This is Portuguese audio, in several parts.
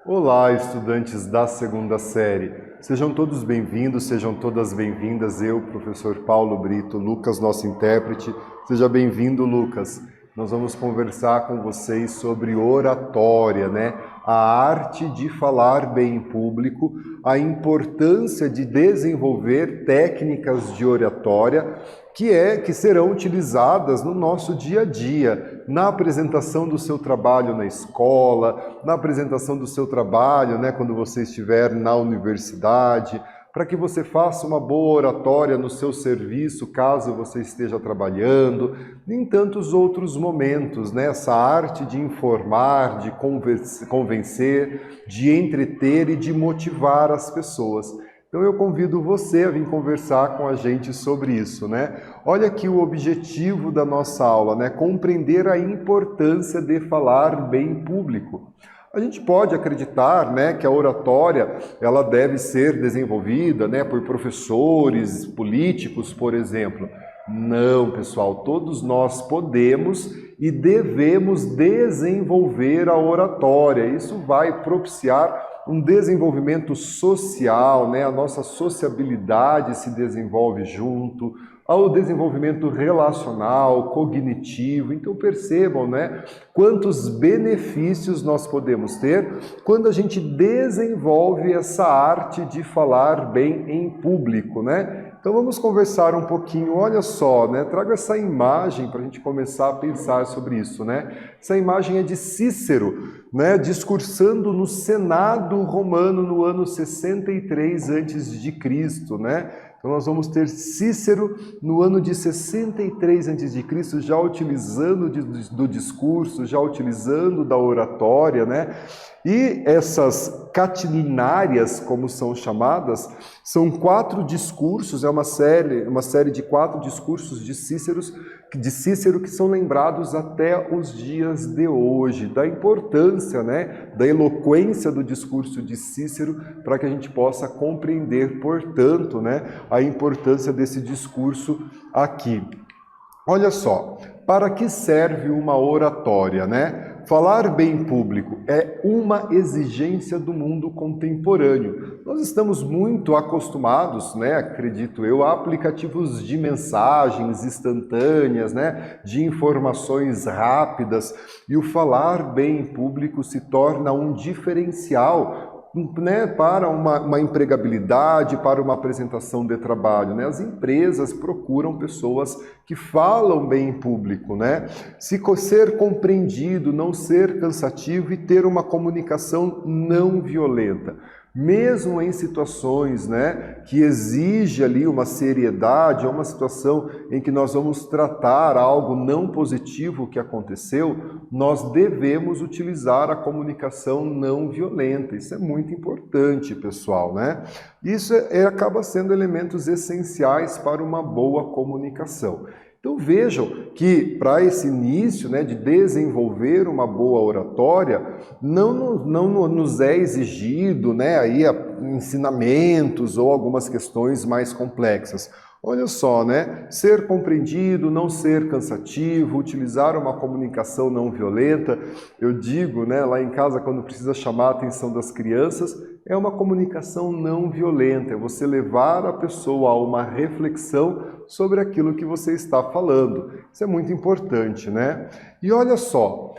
Olá, estudantes da segunda série. Sejam todos bem-vindos, sejam todas bem-vindas. Eu, professor Paulo Brito, Lucas, nosso intérprete. Seja bem-vindo, Lucas. Nós vamos conversar com vocês sobre oratória, né? A arte de falar bem em público, a importância de desenvolver técnicas de oratória que serão utilizadas no nosso dia a dia, na apresentação do seu trabalho na escola, na apresentação do seu trabalho, né, quando você estiver na universidade, para que você faça uma boa oratória no seu serviço, caso você esteja trabalhando, em tantos outros momentos, né? Essa arte de informar, de convencer, de entreter e de motivar as pessoas. Então eu convido você a vir conversar com a gente sobre isso, né? Olha aqui o objetivo da nossa aula, né? Compreender a importância de falar bem em público. A gente pode acreditar, né, que a oratória ela deve ser desenvolvida, né, por professores, políticos, por exemplo. Não, pessoal, todos nós podemos e devemos desenvolver a oratória. Isso vai propiciar um desenvolvimento social, né? A nossa sociabilidade se desenvolve junto, ao desenvolvimento relacional, cognitivo. Então percebam, né, quantos benefícios nós podemos ter quando a gente desenvolve essa arte de falar bem em público, né? Então vamos conversar um pouquinho, olha só, né? Trago essa imagem para a gente começar a pensar sobre isso, né? Essa imagem é de Cícero, né? Discursando no Senado romano no ano 63 a.C., né? Então nós vamos ter Cícero no ano de 63 a.C., já utilizando do discurso, já utilizando da oratória, né? E essas catilinárias, como são chamadas, são 4 discursos, é uma série de 4 discursos de Cícero que são lembrados até os dias de hoje, da importância, né, da eloquência do discurso de Cícero, para que a gente possa compreender, portanto, né, a importância desse discurso aqui. Olha só, para que serve uma oratória, né? Falar bem em público é uma exigência do mundo contemporâneo. Nós estamos muito acostumados, né, acredito eu, a aplicativos de mensagens instantâneas, né, de informações rápidas, e o falar bem em público se torna um diferencial, né, para uma empregabilidade, para uma apresentação de trabalho, né? As empresas procuram pessoas que falam bem em público, né? Se ser compreendido, não ser cansativo e ter uma comunicação não violenta. Mesmo em situações, né, que exige ali uma seriedade, é uma situação em que nós vamos tratar algo não positivo que aconteceu, nós devemos utilizar a comunicação não violenta. Isso é muito importante, pessoal, né? Isso acaba sendo elementos essenciais para uma boa comunicação. Então vejam que para esse início, né, de desenvolver uma boa oratória, não nos é exigido, né, aí ensinamentos ou algumas questões mais complexas. Olha só, né? Ser compreendido, não ser cansativo, utilizar uma comunicação não violenta. Eu digo, né, lá em casa, quando precisa chamar a atenção das crianças, é uma comunicação não violenta, é você levar a pessoa a uma reflexão sobre aquilo que você está falando. Isso é muito importante, né? E olha só,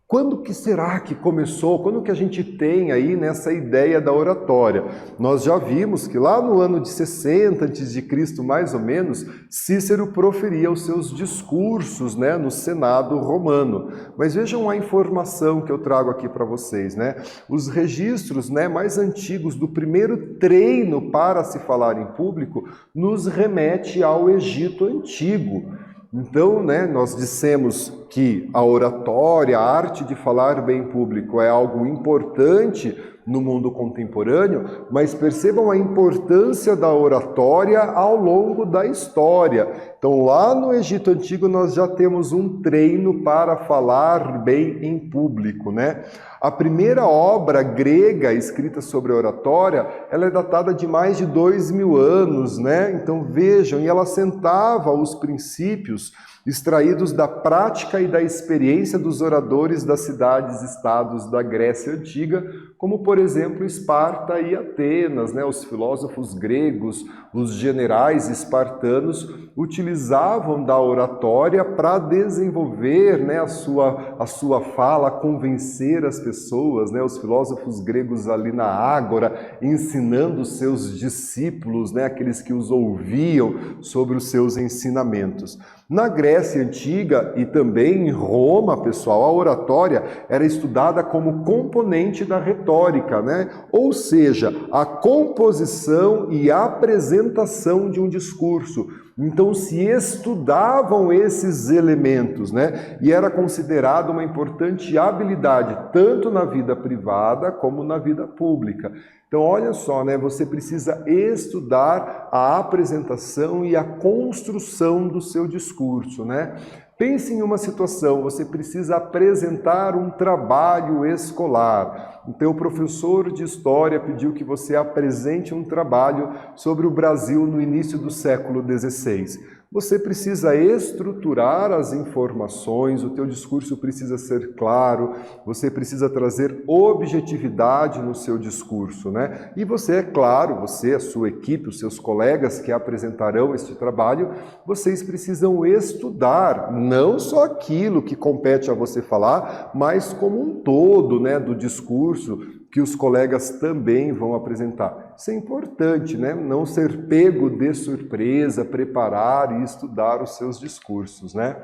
quando que será que começou? Quando que a gente tem aí nessa ideia da oratória? Nós já vimos que lá no ano de 60 a.C., mais ou menos, Cícero proferia os seus discursos, né, no Senado romano. Mas vejam a informação que eu trago aqui para vocês, né? Os registros, né, mais antigos do primeiro treino para se falar em público nos remete ao Egito Antigo. Então, né, nós dissemos que a oratória, a arte de falar bem em público é algo importante no mundo contemporâneo, mas percebam a importância da oratória ao longo da história. Então, lá no Egito Antigo, nós já temos um treino para falar bem em público, né? A primeira obra grega escrita sobre oratória, ela é datada de mais de 2000 anos, né? Então vejam, e ela assentava os princípios extraídos da prática e da experiência dos oradores das cidades-estados da Grécia Antiga, como, por exemplo, Esparta e Atenas, né? Os filósofos gregos, os generais espartanos utilizavam da oratória para desenvolver, né, a sua fala, convencer as pessoas, né? Os filósofos gregos ali na Ágora, ensinando os seus discípulos, né, aqueles que os ouviam, sobre os seus ensinamentos. Na Grécia Antiga e também em Roma, pessoal, a oratória era estudada como componente da retórica, né? Ou seja, a composição e apresentação de um discurso. Então se estudavam esses elementos, né? E era considerado uma importante habilidade, tanto na vida privada como na vida pública. Então olha só, né? Você precisa estudar a apresentação e a construção do seu discurso, né? Pense em uma situação, você precisa apresentar um trabalho escolar. Então, o professor de História pediu que você apresente um trabalho sobre o Brasil no início do século XVI. Você precisa estruturar as informações, o teu discurso precisa ser claro, você precisa trazer objetividade no seu discurso, né? E você, é claro, você, a sua equipe, os seus colegas que apresentarão este trabalho, vocês precisam estudar não só aquilo que compete a você falar, mas como um todo, né, do discurso que os colegas também vão apresentar. Isso é importante, né? Não ser pego de surpresa, preparar e estudar os seus discursos, né?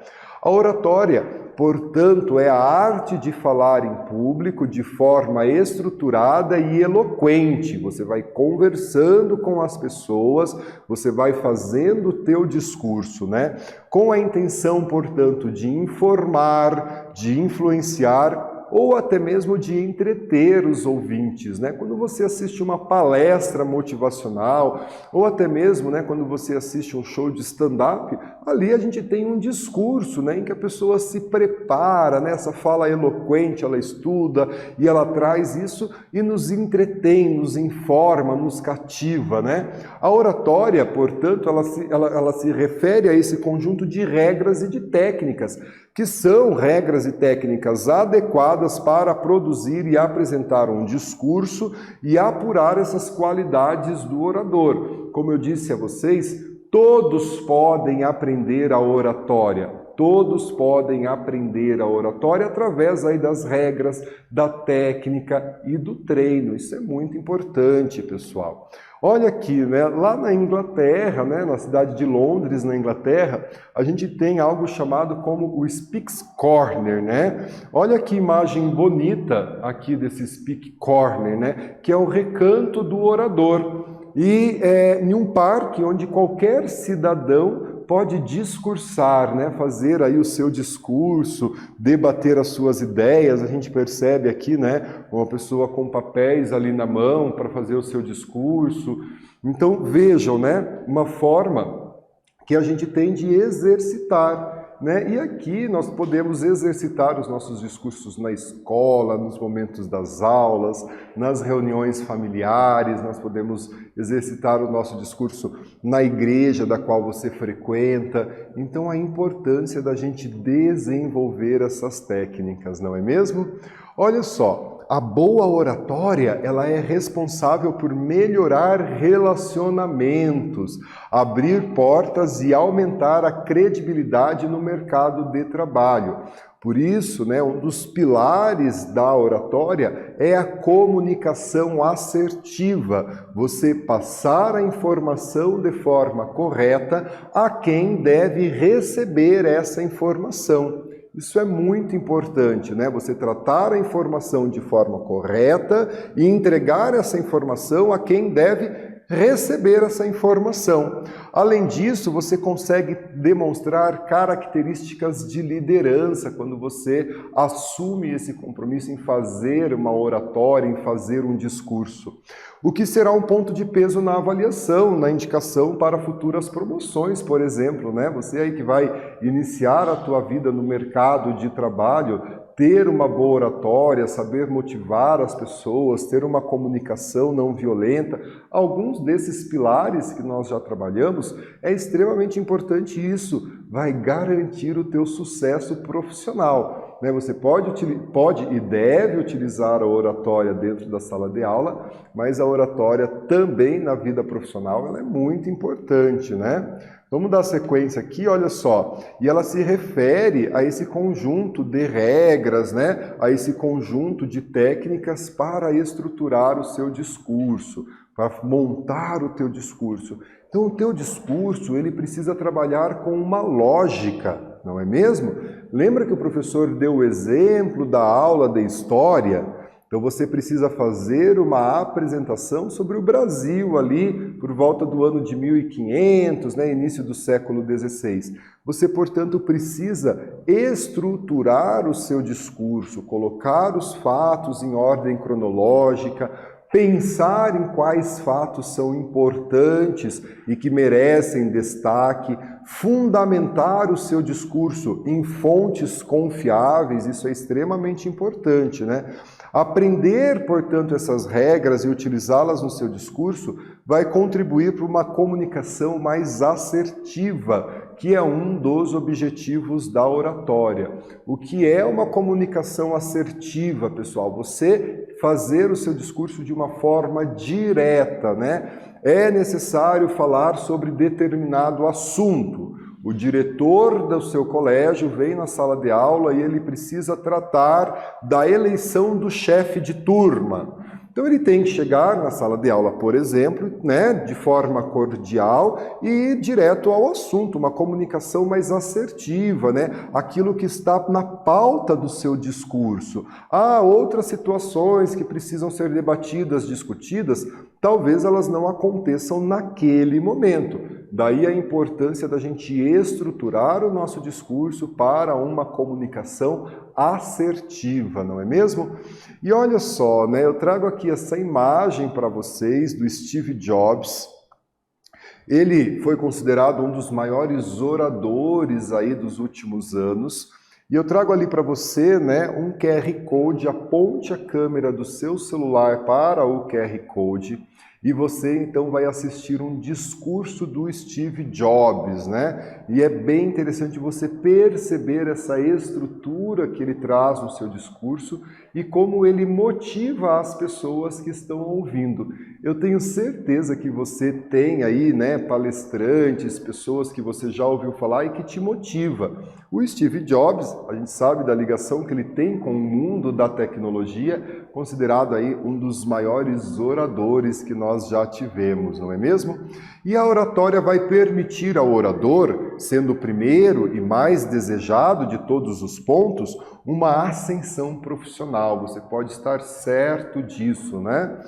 A oratória, portanto, é a arte de falar em público de forma estruturada e eloquente. Você vai conversando com as pessoas, você vai fazendo o teu discurso, né? Com a intenção, portanto, de informar, de influenciar ou até mesmo de entreter os ouvintes, né? Quando você assiste uma palestra motivacional, ou até mesmo, né, quando você assiste um show de stand-up, ali a gente tem um discurso, né, em que a pessoa se prepara, né, essa fala eloquente, ela estuda e ela traz isso e nos entretém, nos informa, nos cativa, né? A oratória, portanto, ela se refere a esse conjunto de regras e de técnicas, que são regras e técnicas adequadas para produzir e apresentar um discurso e apurar essas qualidades do orador. Como eu disse a vocês, todos podem aprender a oratória. Todos podem aprender a oratória através aí das regras, da técnica e do treino. Isso é muito importante, pessoal. Olha aqui, né? Lá na Inglaterra, né? Na cidade de Londres, na Inglaterra, a gente tem algo chamado como o Speaks Corner, né? Olha que imagem bonita aqui desse Speak Corner, né? Que é o recanto do orador. E em um parque onde qualquer cidadão pode discursar, né? Fazer aí o seu discurso, debater as suas ideias. A gente percebe aqui, né, uma pessoa com papéis ali na mão para fazer o seu discurso. Então vejam, né, uma forma que a gente tem de exercitar, né? E aqui nós podemos exercitar os nossos discursos na escola, nos momentos das aulas, nas reuniões familiares, nós podemos exercitar o nosso discurso na igreja da qual você frequenta. Então a importância da gente desenvolver essas técnicas, não é mesmo? Olha só, a boa oratória, ela é responsável por melhorar relacionamentos, abrir portas e aumentar a credibilidade no mercado de trabalho. Por isso, né, um dos pilares da oratória é a comunicação assertiva. Você passar a informação de forma correta a quem deve receber essa informação. Isso é muito importante, né? Você tratar a informação de forma correta e entregar essa informação a quem deve receber essa informação. Além disso, você consegue demonstrar características de liderança quando você assume esse compromisso em fazer uma oratória, em fazer um discurso. O que será um ponto de peso na avaliação, na indicação para futuras promoções, por exemplo, né? Você aí que vai iniciar a tua vida no mercado de trabalho, ter uma boa oratória, saber motivar as pessoas, ter uma comunicação não violenta, alguns desses pilares que nós já trabalhamos, é extremamente importante isso, vai garantir o teu sucesso profissional. Você pode e deve utilizar a oratória dentro da sala de aula, mas a oratória também na vida profissional ela é muito importante, né? Vamos dar sequência aqui, olha só. E ela se refere a esse conjunto de regras, né? A esse conjunto de técnicas para estruturar o seu discurso, para montar o teu discurso. Então, o teu discurso, ele precisa trabalhar com uma lógica, não é mesmo? Lembra que o professor deu o exemplo da aula de história? Então você precisa fazer uma apresentação sobre o Brasil ali por volta do ano de 1500, né, início do século XVI. Você, portanto, precisa estruturar o seu discurso, colocar os fatos em ordem cronológica, pensar em quais fatos são importantes e que merecem destaque, fundamentar o seu discurso em fontes confiáveis, isso é extremamente importante, né? Aprender, portanto, essas regras e utilizá-las no seu discurso vai contribuir para uma comunicação mais assertiva, que é um dos objetivos da oratória. O que é uma comunicação assertiva, pessoal? Você fazer o seu discurso de uma forma direta, né? É necessário falar sobre determinado assunto. O diretor do seu colégio vem na sala de aula e ele precisa tratar da eleição do chefe de turma. Então ele tem que chegar na sala de aula, por exemplo, né, de forma cordial e direto ao assunto, uma comunicação mais assertiva, né, aquilo que está na pauta do seu discurso. Há outras situações que precisam ser debatidas, discutidas, talvez elas não aconteçam naquele momento. Daí a importância da gente estruturar o nosso discurso para uma comunicação assertiva, não é mesmo? E olha só, né, eu trago aqui essa imagem para vocês do Steve Jobs. Ele foi considerado um dos maiores oradores aí dos últimos anos. E eu trago ali para você, né, um QR Code, aponte a câmera do seu celular para o QR Code e você então vai assistir um discurso do Steve Jobs, né? E é bem interessante você perceber essa estrutura que ele traz no seu discurso e como ele motiva as pessoas que estão ouvindo. Eu tenho certeza que você tem aí, né, palestrantes, pessoas que você já ouviu falar e que te motiva. O Steve Jobs, a gente sabe da ligação que ele tem com o mundo da tecnologia, considerado aí um dos maiores oradores que nós já tivemos, não é mesmo? E a oratória vai permitir ao orador, sendo o primeiro e mais desejado de todos os pontos, uma ascensão profissional. Você pode estar certo disso, né?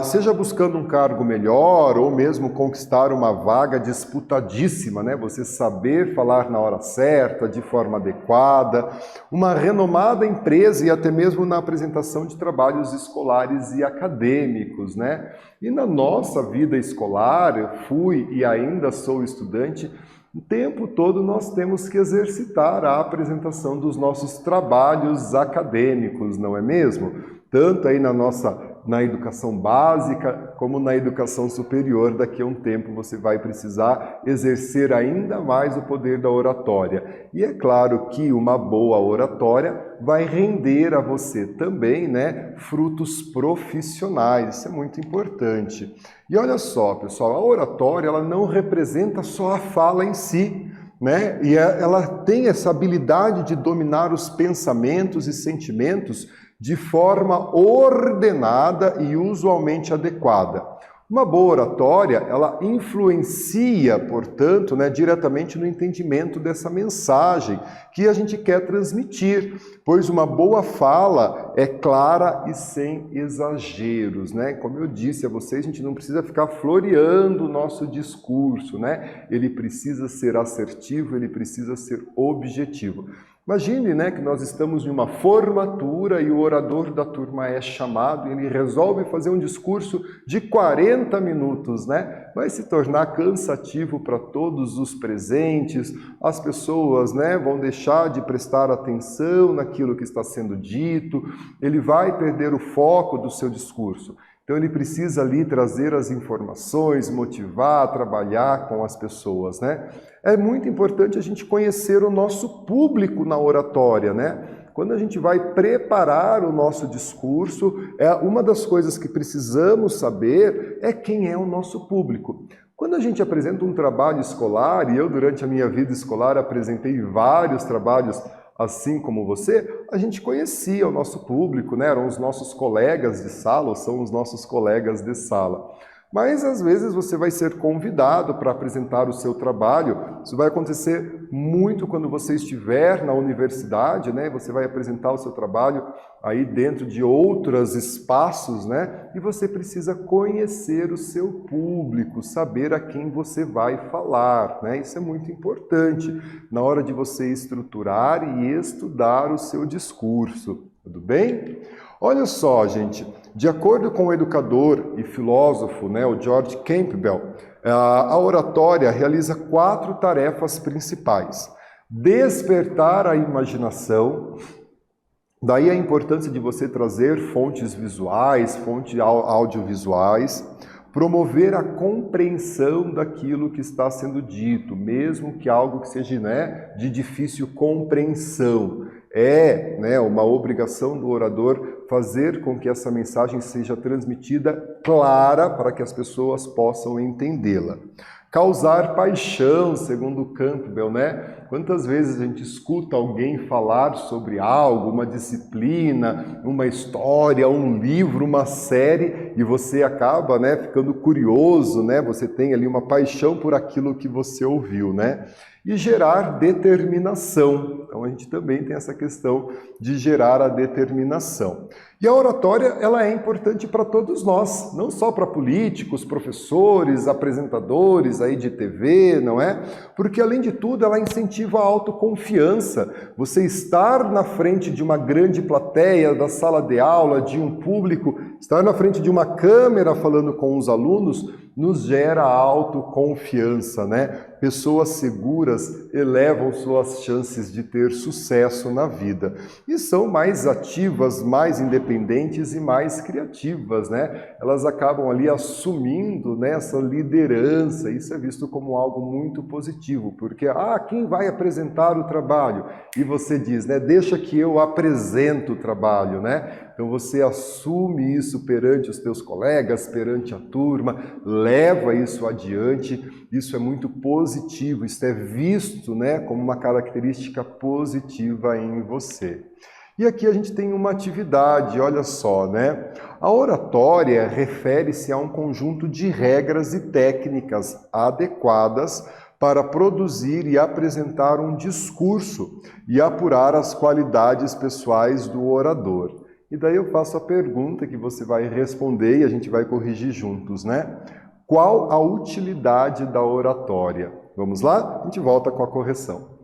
Seja buscando um cargo melhor ou mesmo conquistar uma vaga disputadíssima, né? Você saber falar na hora certa, de forma adequada, uma renomada empresa e até mesmo na apresentação de trabalhos escolares e acadêmicos, né? E na nossa vida escolar, eu fui e ainda sou estudante, o tempo todo nós temos que exercitar a apresentação dos nossos trabalhos acadêmicos, não é mesmo? Tanto aí na educação básica, como na educação superior, daqui a um tempo você vai precisar exercer ainda mais o poder da oratória. E é claro que uma boa oratória vai render a você também, né, frutos profissionais, isso é muito importante. E olha só, pessoal, a oratória ela não representa só a fala em si, né? E ela tem essa habilidade de dominar os pensamentos e sentimentos de forma ordenada e usualmente adequada. Uma boa oratória, ela influencia, portanto, né, diretamente no entendimento dessa mensagem que a gente quer transmitir, pois uma boa fala é clara e sem exageros, né? Como eu disse a vocês, a gente não precisa ficar floreando o nosso discurso, né? Ele precisa ser assertivo, ele precisa ser objetivo. Imagine, né, que nós estamos em uma formatura e o orador da turma é chamado e ele resolve fazer um discurso de 40 minutos, né? Vai se tornar cansativo para todos os presentes, as pessoas, né, vão deixar de prestar atenção naquilo que está sendo dito, ele vai perder o foco do seu discurso. Então ele precisa ali trazer as informações, motivar, trabalhar com as pessoas, né? É muito importante a gente conhecer o nosso público na oratória, né? Quando a gente vai preparar o nosso discurso, uma das coisas que precisamos saber é quem é o nosso público. Quando a gente apresenta um trabalho escolar, e eu durante a minha vida escolar apresentei vários trabalhos assim como você, a gente conhecia o nosso público, né? Eram os nossos colegas de sala, ou são os nossos colegas de sala. Mas às vezes você vai ser convidado para apresentar o seu trabalho. Isso vai acontecer muito quando você estiver na universidade, né? Você vai apresentar o seu trabalho aí dentro de outros espaços, né? E você precisa conhecer o seu público, saber a quem você vai falar, né? Isso é muito importante na hora de você estruturar e estudar o seu discurso, tudo bem? Olha só, gente, de acordo com o educador e filósofo, né, o George Campbell, a oratória realiza 4 tarefas principais. Despertar a imaginação, daí a importância de você trazer fontes visuais, fontes audiovisuais, promover a compreensão daquilo que está sendo dito, mesmo que algo que seja, né, de difícil compreensão. É, né, uma obrigação do orador fazer com que essa mensagem seja transmitida clara para que as pessoas possam entendê-la. Causar paixão, segundo Campbell, né? Quantas vezes a gente escuta alguém falar sobre algo, uma disciplina, uma história, um livro, uma série, e você acaba, né, ficando curioso, né? Você tem ali uma paixão por aquilo que você ouviu, né? E gerar determinação. Então a gente também tem essa questão de gerar a determinação. E a oratória, ela é importante para todos nós, não só para políticos, professores, apresentadores aí de TV, não é? Porque além de tudo, ela incentiva a autoconfiança. Você estar na frente de uma grande plateia, da sala de aula, de um público, estar na frente de uma câmera falando com os alunos, nos gera autoconfiança, né? Pessoas seguras elevam suas chances de ter sucesso na vida e são mais ativas, mais independentes e mais criativas, né? Elas acabam ali assumindo, né, essa liderança. Isso é visto como algo muito positivo, porque quem vai apresentar o trabalho? E você diz, né, deixa que eu apresento o trabalho, né? Então você assume isso perante os teus colegas, perante a turma, leva isso adiante, isso é muito positivo, isso é visto, né, como uma característica positiva em você. E aqui a gente tem uma atividade, olha só, né? A oratória refere-se a um conjunto de regras e técnicas adequadas para produzir e apresentar um discurso e apurar as qualidades pessoais do orador. E daí eu faço a pergunta que você vai responder e a gente vai corrigir juntos, né? Qual a utilidade da oratória? Vamos lá? A gente volta com a correção.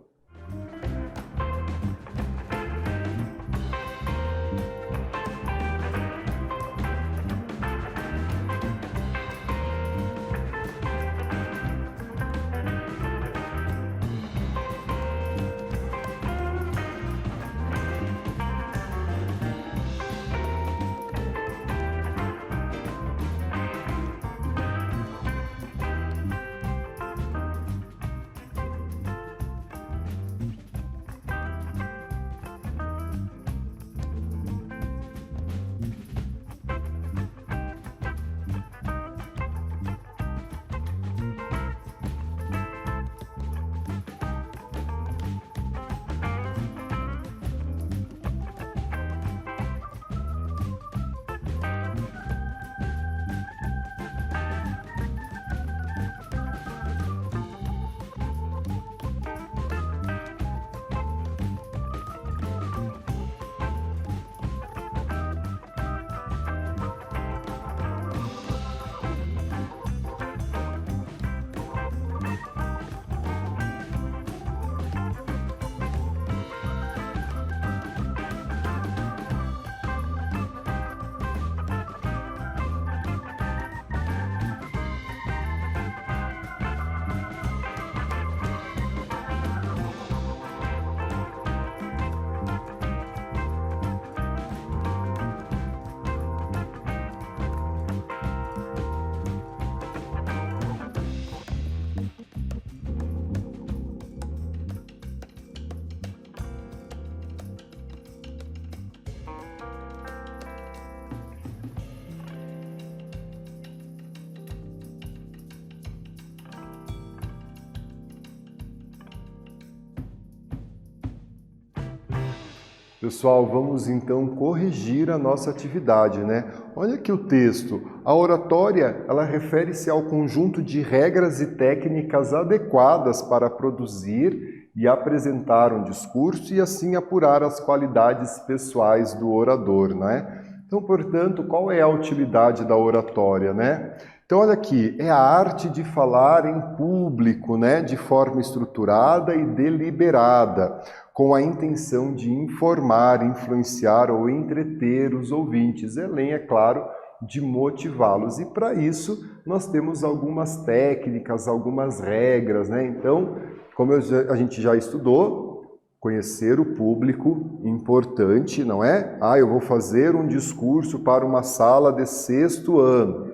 Pessoal, vamos então corrigir a nossa atividade, né? Olha aqui o texto. A oratória, ela refere-se ao conjunto de regras e técnicas adequadas para produzir e apresentar um discurso e assim apurar as qualidades pessoais do orador, né? Então, portanto, qual é a utilidade da oratória, né? Então, olha aqui, é a arte de falar em público, né, de forma estruturada e deliberada, com a intenção de informar, influenciar ou entreter os ouvintes, além, é claro, de motivá-los. E para isso, nós temos algumas técnicas, algumas regras, né? Então, como a gente já estudou, conhecer o público, importante, não é? Eu vou fazer um discurso para uma sala de 6º ano.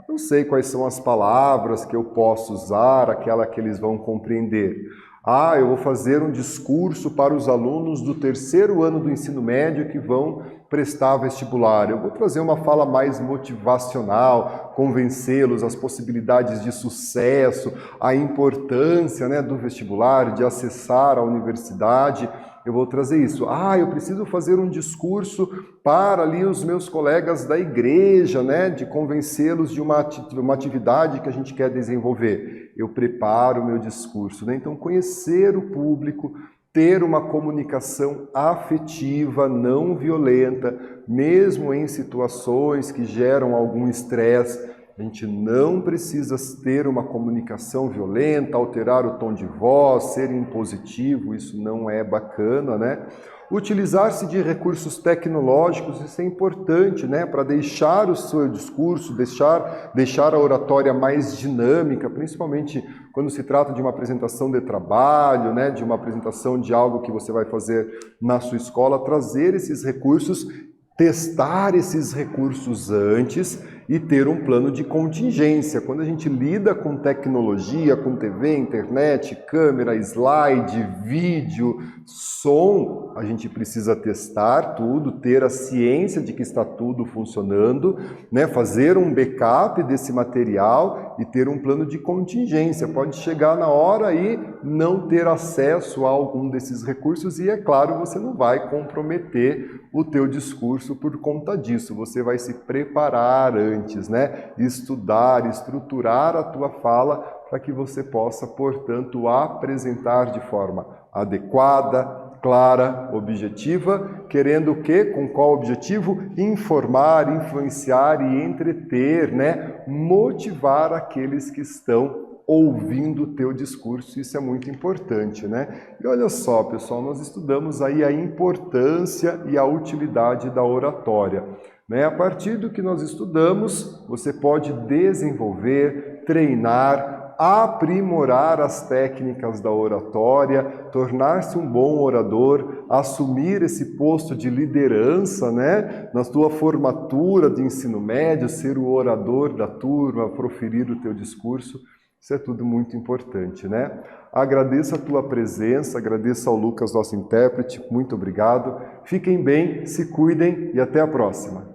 Não sei quais são as palavras que eu posso usar, aquela que eles vão compreender. Eu vou fazer um discurso para os alunos do 3º ano do ensino médio que vão prestar vestibular. Eu vou trazer uma fala mais motivacional, convencê-los as possibilidades de sucesso, a importância, né, do vestibular, de acessar a universidade. Eu vou trazer isso. Eu preciso fazer um discurso para ali os meus colegas da igreja, né, de convencê-los de uma atividade que a gente quer desenvolver. Eu preparo o meu discurso, né? Então, conhecer o público, ter uma comunicação afetiva, não violenta, mesmo em situações que geram algum estresse. A gente não precisa ter uma comunicação violenta, alterar o tom de voz, ser impositivo, isso não é bacana, né? Utilizar-se de recursos tecnológicos, isso é importante, né? Para deixar o seu discurso, deixar a oratória mais dinâmica, principalmente quando se trata de uma apresentação de trabalho, né? De uma apresentação de algo que você vai fazer na sua escola, trazer esses recursos, testar esses recursos antes e ter um plano de contingência. Quando a gente lida com tecnologia, com TV, internet, câmera, slide, vídeo, som, a gente precisa testar tudo, ter a ciência de que está tudo funcionando, né? Fazer um backup desse material e ter um plano de contingência. Pode chegar na hora e não ter acesso a algum desses recursos e, é claro, você não vai comprometer o teu discurso por conta disso. Você vai se preparar antes, né? Estudar, estruturar a tua fala para que você possa, portanto, apresentar de forma adequada, clara, objetiva, querendo o quê? Com qual objetivo? Informar, influenciar e entreter, né? Motivar aqueles que estão ouvindo o teu discurso, isso é muito importante, né? E olha só, pessoal, nós estudamos aí a importância e a utilidade da oratória, né? A partir do que nós estudamos, você pode desenvolver, treinar, aprimorar as técnicas da oratória, tornar-se um bom orador, assumir esse posto de liderança, né? Na tua formatura de ensino médio, ser o orador da turma, proferir o teu discurso. Isso é tudo muito importante, né? Agradeço a tua presença, agradeço ao Lucas, nosso intérprete, muito obrigado. Fiquem bem, se cuidem e até a próxima.